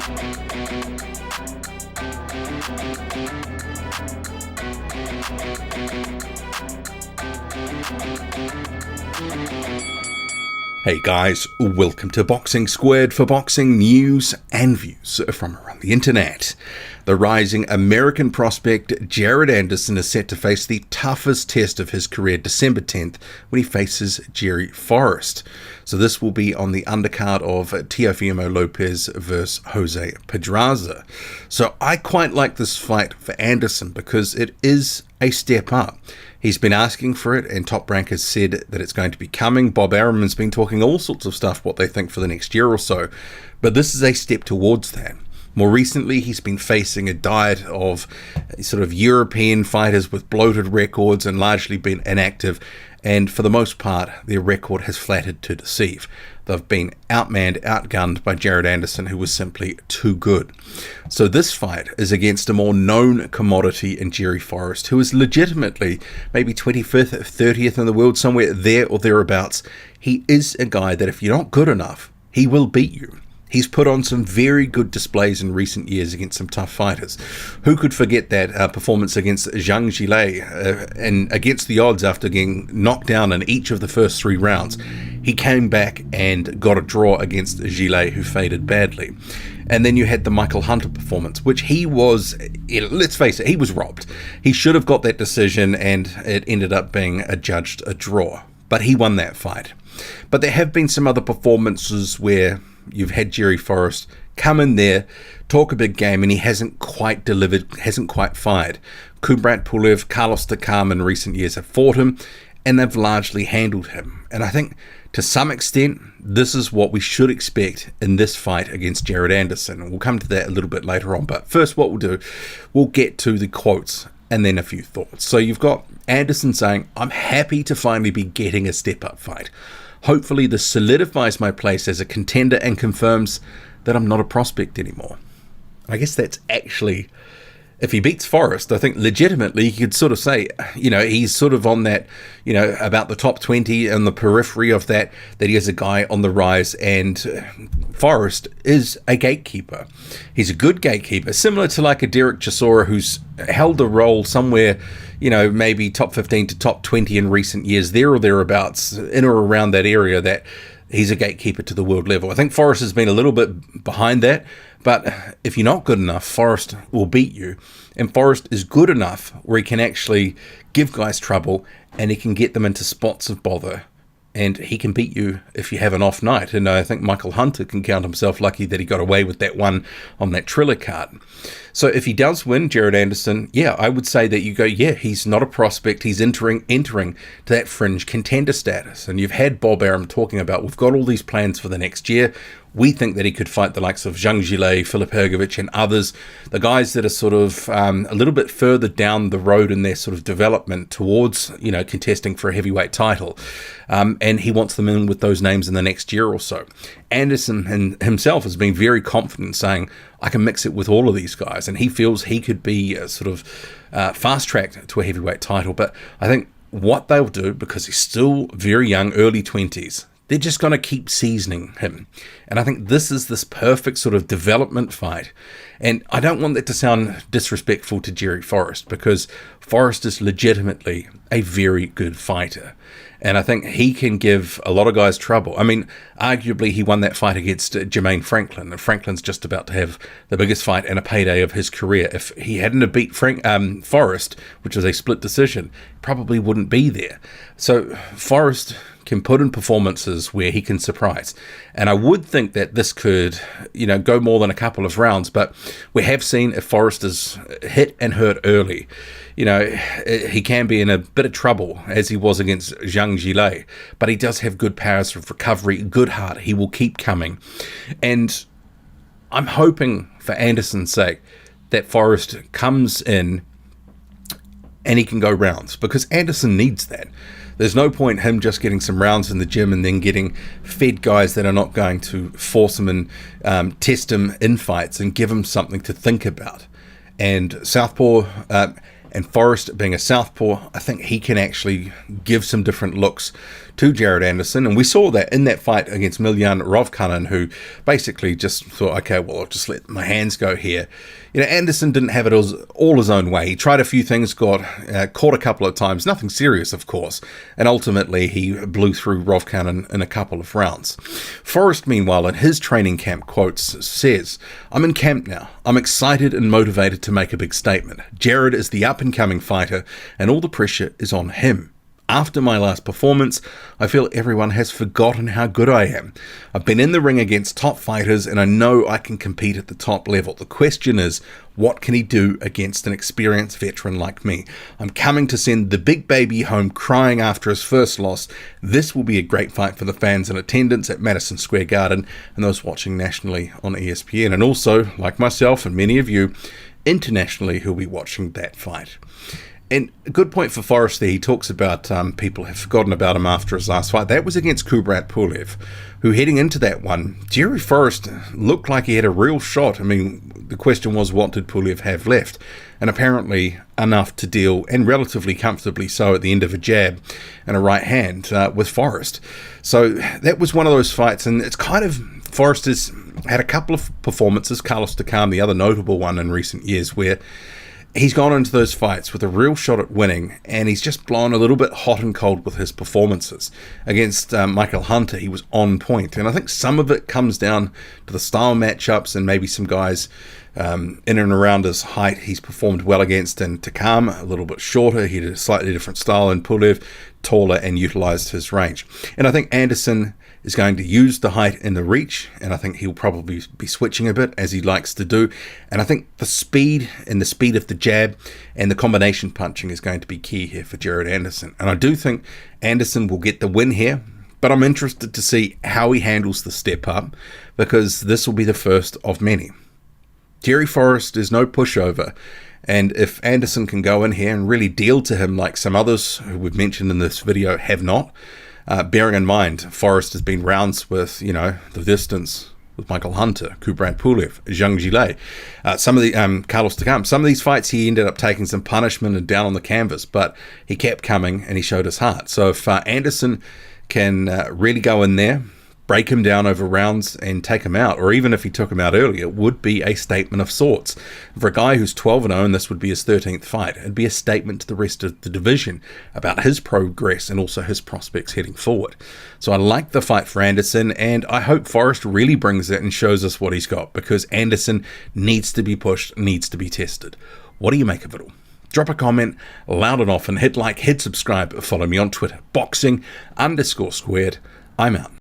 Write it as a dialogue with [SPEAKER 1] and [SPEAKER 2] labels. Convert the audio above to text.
[SPEAKER 1] Hey guys, welcome to Boxing Squared for boxing news and views from around the internet. The rising American prospect Jared Anderson is set to face the toughest test of his career December 10th when he faces Jerry Forrest. So this will be on the undercard of Teofimo Lopez versus Jose Pedraza. So I quite like this fight for Anderson because it is a step up. He's been asking for it, and Top Rank has said that it's going to be coming. Bob Arum's been talking all sorts of stuff, what they think for the next year or so. But this is a step towards that. More recently, he's been facing a diet of sort of European fighters with bloated records and largely been inactive. And for the most part, their record has flattered to deceive. They've been outmanned, outgunned by Jared Anderson, who was simply too good. So this fight is against a more known commodity in Jerry Forrest, who is legitimately maybe 25th, 30th in the world, somewhere there or thereabouts. He is a guy that if you're not good enough, he will beat you. He's put on some very good displays in recent years against some tough fighters. Who could forget that performance against Zhang Jilei and against the odds after getting knocked down in each of the first 3 rounds? He came back and got a draw against Jilei, who faded badly. And then you had the Michael Hunter performance, which he was, let's face it, he was robbed. He should have got that decision and it ended up being adjudged a draw. But he won that fight. But there have been some other performances where you've had Jerry Forrest come in there, talk a big game, and he hasn't quite delivered, hasn't quite fired. Kubrat Pulev, Carlos Takam in recent years have fought him, and they've largely handled him. And I think to some extent, this is what we should expect in this fight against Jared Anderson. And we'll come to that a little bit later on. But first, what we'll do, we'll get to the quotes and then a few thoughts. So you've got Anderson saying, "I'm happy to finally be getting a step-up fight. Hopefully this solidifies my place as a contender and confirms that I'm not a prospect anymore." I guess that's actually, if he beats Forrest, I think legitimately you could sort of say, he's sort of on that, about the top 20 and the periphery of that he is a guy on the rise, and Forrest is a gatekeeper. He's a good gatekeeper, similar to like a Derek Chisora, who's held a role somewhere, maybe top 15 to top 20 in recent years, there or thereabouts, in or around that area, that he's a gatekeeper to the world level. I think Forrest has been a little bit behind that, but if you're not good enough, Forrest will beat you. And Forrest is good enough where he can actually give guys trouble and he can get them into spots of bother. And he can beat you if you have an off night. And I think Michael Hunter can count himself lucky that he got away with that one on that Triller card. So if he does win, Jared Anderson, I would say that you go, he's not a prospect. He's entering to that fringe contender status. And you've had Bob Arum talking about, we've got all these plans for the next year. We think that he could fight the likes of Zhang Jilei, Filip Hrgović, and others, the guys that are sort of a little bit further down the road in their sort of development towards, contesting for a heavyweight title. And he wants them in with those names in the next year or so. Anderson himself has been very confident, saying, I can mix it with all of these guys. And he feels he could be sort of fast-tracked to a heavyweight title. But I think what they'll do, because he's still very young, early 20s, they're just going to keep seasoning him. And I think this is this perfect sort of development fight. And I don't want that to sound disrespectful to Jerry Forrest, because Forrest is legitimately a very good fighter. And I think he can give a lot of guys trouble. I mean, arguably he won that fight against Jermaine Franklin. And Franklin's just about to have the biggest fight and a payday of his career. If he hadn't have beat Forrest, which was a split decision, probably wouldn't be there. So Forrest can put in performances where he can surprise. And I would think that this could, go more than a couple of rounds, but we have seen if Forrest is hit and hurt early, he can be in a bit of trouble, as he was against Zhang Jilei, but he does have good powers of recovery, good heart. He will keep coming. And I'm hoping, for Anderson's sake, that Forrest comes in and he can go rounds, because Anderson needs that. There's no point him just getting some rounds in the gym and then getting fed guys that are not going to force him and test him in fights and give him something to think about. And Southpaw, and Forrest being a southpaw, I think he can actually give some different looks to Jared Anderson, and we saw that in that fight against Miljan Rovkanen, who basically just thought, okay, well, I'll just let my hands go here. Anderson didn't have it all his own way. He tried a few things, got caught a couple of times, nothing serious, of course, and ultimately he blew through Rovkanen in a couple of rounds. Forrest, meanwhile, in his training camp quotes, says, "I'm in camp now. I'm excited and motivated to make a big statement. Jared is the up-and-coming fighter, and all the pressure is on him. After my last performance, I feel everyone has forgotten how good I am. I've been in the ring against top fighters and I know I can compete at the top level. The question is, what can he do against an experienced veteran like me? I'm coming to send the big baby home crying after his first loss. This will be a great fight for the fans in attendance at Madison Square Garden and those watching nationally on ESPN, and also, like myself and many of you, internationally who'll be watching that fight." And a good point for Forrest there. He talks about people have forgotten about him after his last fight. That was against Kubrat Pulev, who heading into that one, Jerry Forrest looked like he had a real shot. I mean, the question was, what did Pulev have left? And apparently enough to deal, and relatively comfortably so, at the end of a jab and a right hand with Forrest. So that was one of those fights, and it's kind of, Forrest has had a couple of performances, Carlos Takam, the other notable one in recent years, where he's gone into those fights with a real shot at winning, and he's just blown a little bit hot and cold with his performances. Against Michael Hunter, he was on point, and I think some of it comes down to the style matchups and maybe some guys in and around his height he's performed well against, and Takam, a little bit shorter, he had a slightly different style, and Pulev, taller and utilised his range. And I think Anderson is going to use the height and the reach, and I think he'll probably be switching a bit, as he likes to do. And I think the speed of the jab and the combination punching is going to be key here for Jared Anderson. And I do think Anderson will get the win here, but I'm interested to see how he handles the step up, because this will be the first of many. Jerry Forrest is no pushover, and if Anderson can go in here and really deal to him like some others who we've mentioned in this video have not, bearing in mind, Forrest has been rounds with, the distance with Michael Hunter, Kubrat Pulev, Zhang Jilei, some of the Carlos Takam. Some of these fights he ended up taking some punishment and down on the canvas, but he kept coming and he showed his heart. So if Anderson can really go in there, break him down over rounds and take him out, or even if he took him out early, it would be a statement of sorts. For a guy who's 12-0 and this would be his 13th fight, it'd be a statement to the rest of the division about his progress and also his prospects heading forward. So I like the fight for Anderson, and I hope Forrest really brings it and shows us what he's got, because Anderson needs to be pushed, needs to be tested. What do you make of it all? Drop a comment, loud and often, hit like, hit subscribe, follow me on Twitter, boxing_squared. I'm out.